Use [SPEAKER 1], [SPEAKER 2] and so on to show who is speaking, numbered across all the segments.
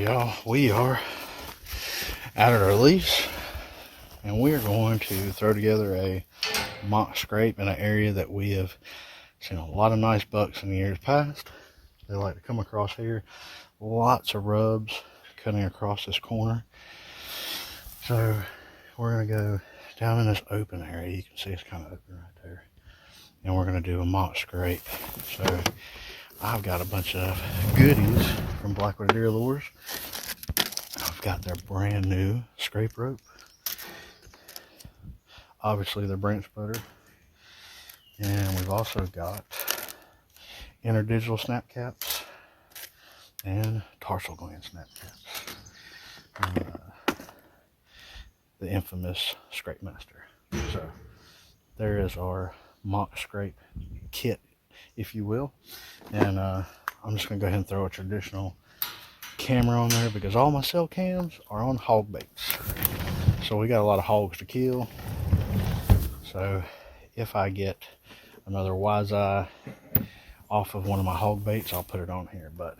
[SPEAKER 1] y'all, we are out at our lease, and we are going to throw together a mock scrape in an area that we have seen a lot of nice bucks in the years past. They like to come across here. Lots of rubs cutting across this corner. So we're going to go down in this open area. You can see it's kind of open right there. And we're going to do a mock scrape. So I've got a bunch of goodies from Blackwater Deer Lures. I've got their brand new scrape rope. Obviously their branch butter. And we've also got Interdigital snap caps and Tarsal Gland snap caps. The infamous Scrapemaster. So there is our mock scrape kit, if you will. And I'm just going to go ahead and throw a traditional camera on there because all my cell cams are on hog baits. So we got a lot of hogs to kill. So if I get another wise eye off of one of my hog baits, I'll put it on here. But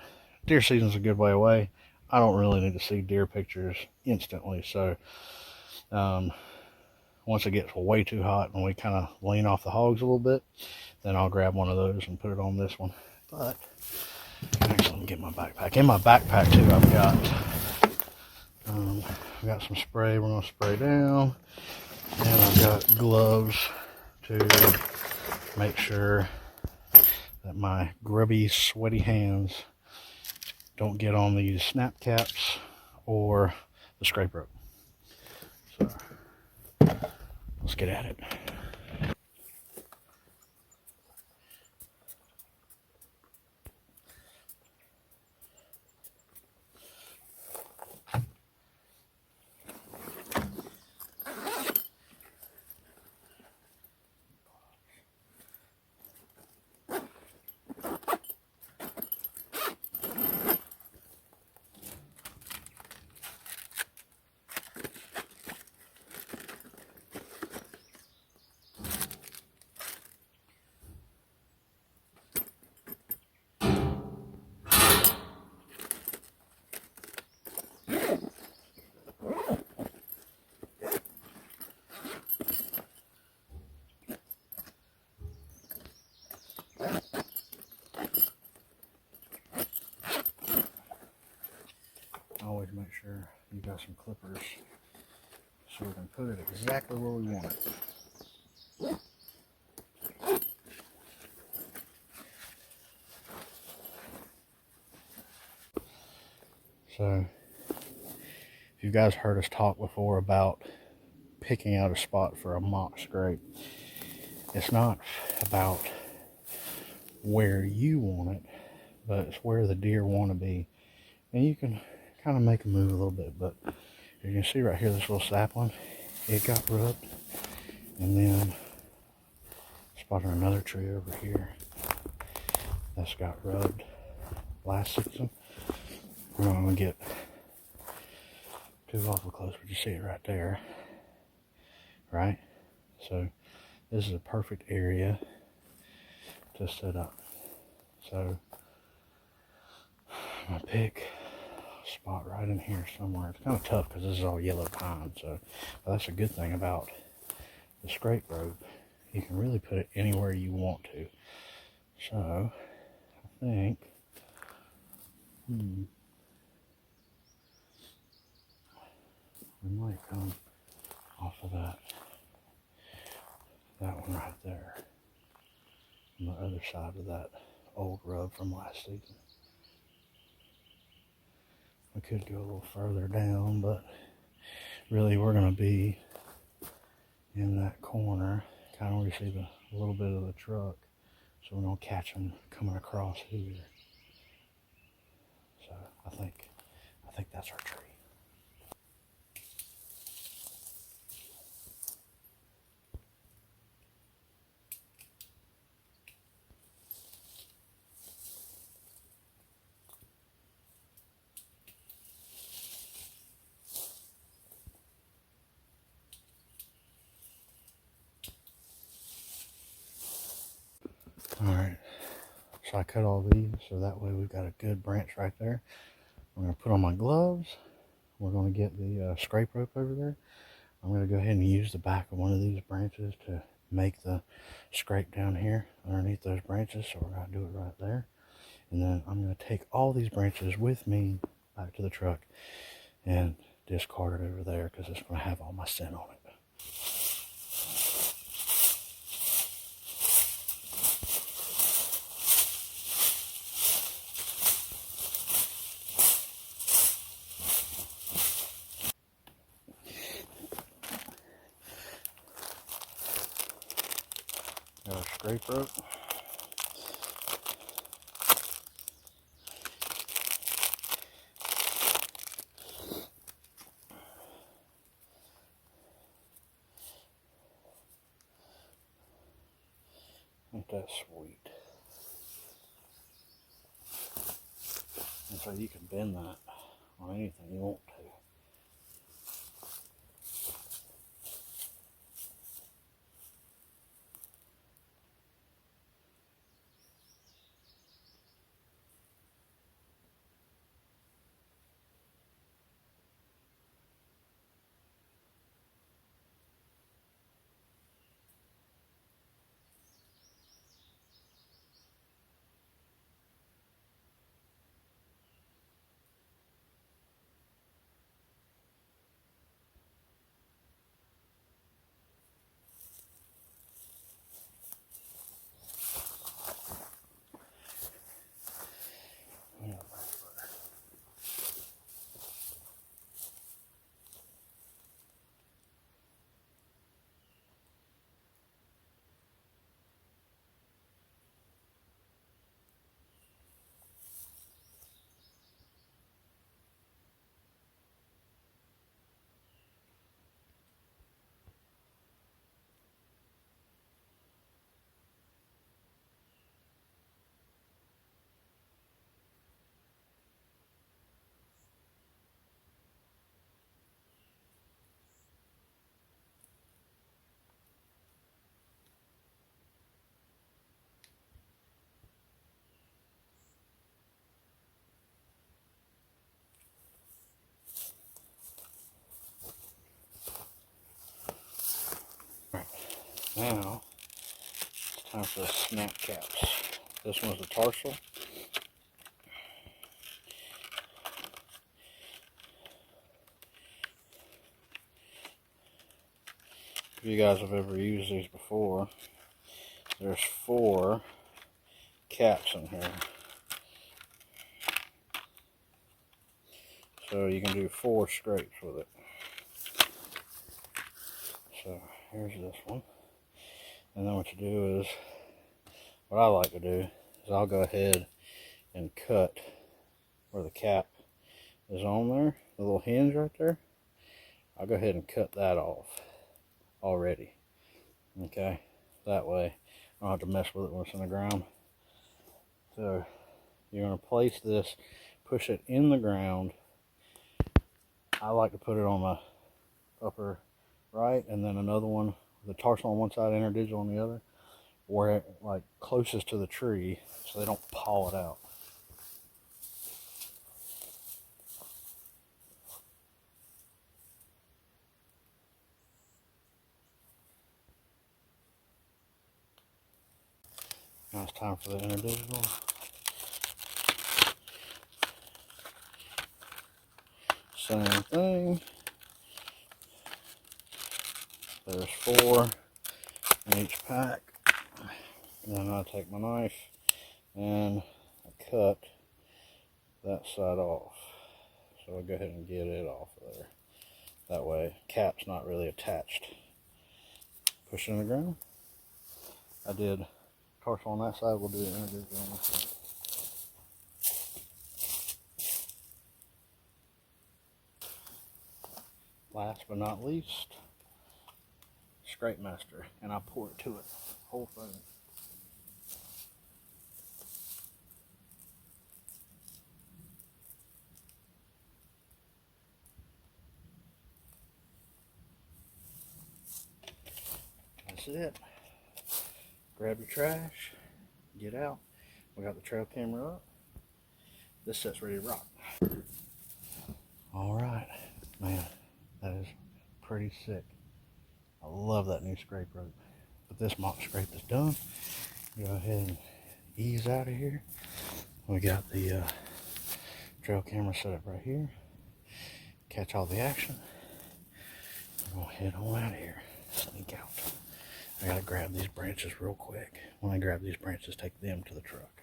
[SPEAKER 1] deer season's a good way away. I don't really need to see deer pictures instantly. So once it gets way too hot and we kind of lean off the hogs a little bit, then I'll grab one of those and put it on this one. But actually, let me get my backpack. In my backpack too, I've got some spray. We're gonna spray down, and I've got gloves to make sure that my grubby, sweaty hands don't get on these snap caps or the scrape rope. So let's get at it. Always make sure you got some clippers so we can put it exactly where we want it. So, if you guys heard us talk before about picking out a spot for a mock scrape, it's not about where you want it, but it's where the deer want to be. And you can kind of make a move a little bit, but you can see right here, this little sapling, it got rubbed. And then spotted another tree over here that's got rubbed last season. We're not going to get too awful close, but you see it right there, right? So this is a perfect area to set up. So I'm gonna pick a spot right in here somewhere. It's kind of tough because this is all yellow pine, so but that's a good thing about the scrape rope. You can really put it anywhere you want to. So I think we might come off of that one right there on the other side of that old rub from last season. We could go a little further down, but really we're going to be in that corner, kind of where you see a little bit of the truck, so we don't catch them coming across here. So I think that's our tree. All right, so I cut all these so that way we've got a good branch right there. I'm going to put on my gloves. We're going to get the scrape rope over there. I'm going to go ahead and use the back of one of these branches to make the scrape down here underneath those branches. So we're going to do it right there. And then I'm going to take all these branches with me back to the truck and discard it over there because it's going to have all my scent on it. Got a scrape rope. Ain't that sweet? And so you can bend that on anything you want to. Yeah. Now, it's time for the snap caps. This one's the Tarsal. If you guys have ever used these before, there's 4 caps in here. So you can do 4 scrapes with it. So here's this one. And then what you do is, what I like to do is I'll go ahead and cut where the cap is on there, the little hinge right there. I'll go ahead and cut that off already. Okay, that way I don't have to mess with it when it's in the ground. So you're going to place this, push it in the ground. I like to put it on the upper right, and then another one, the Tarsal on one side, Interdigital on the other, where it like closest to the tree so they don't paw it out. Now it's time for the Interdigital. Same thing. There's 4 in each pack. And then I take my knife and I cut that side off. So I'll go ahead and get it off of there. That way, cap's not really attached. Push it in the ground. I did Tarsal on that side, we'll do Interdigital on this side. Last but not least, Scrapemaster, and I pour it to it, whole thing. That's it. Grab your trash, get out. We got the trail camera up. this set's ready to rock. All right, man, that is pretty sick. I love that new scrape rope. But this mock scrape is done. Go ahead and ease out of here. We got the trail camera set up right here. Catch all the action. I'm gonna head on out of here. Sneak out. I gotta grab these branches real quick. When I grab these branches, take them to the truck.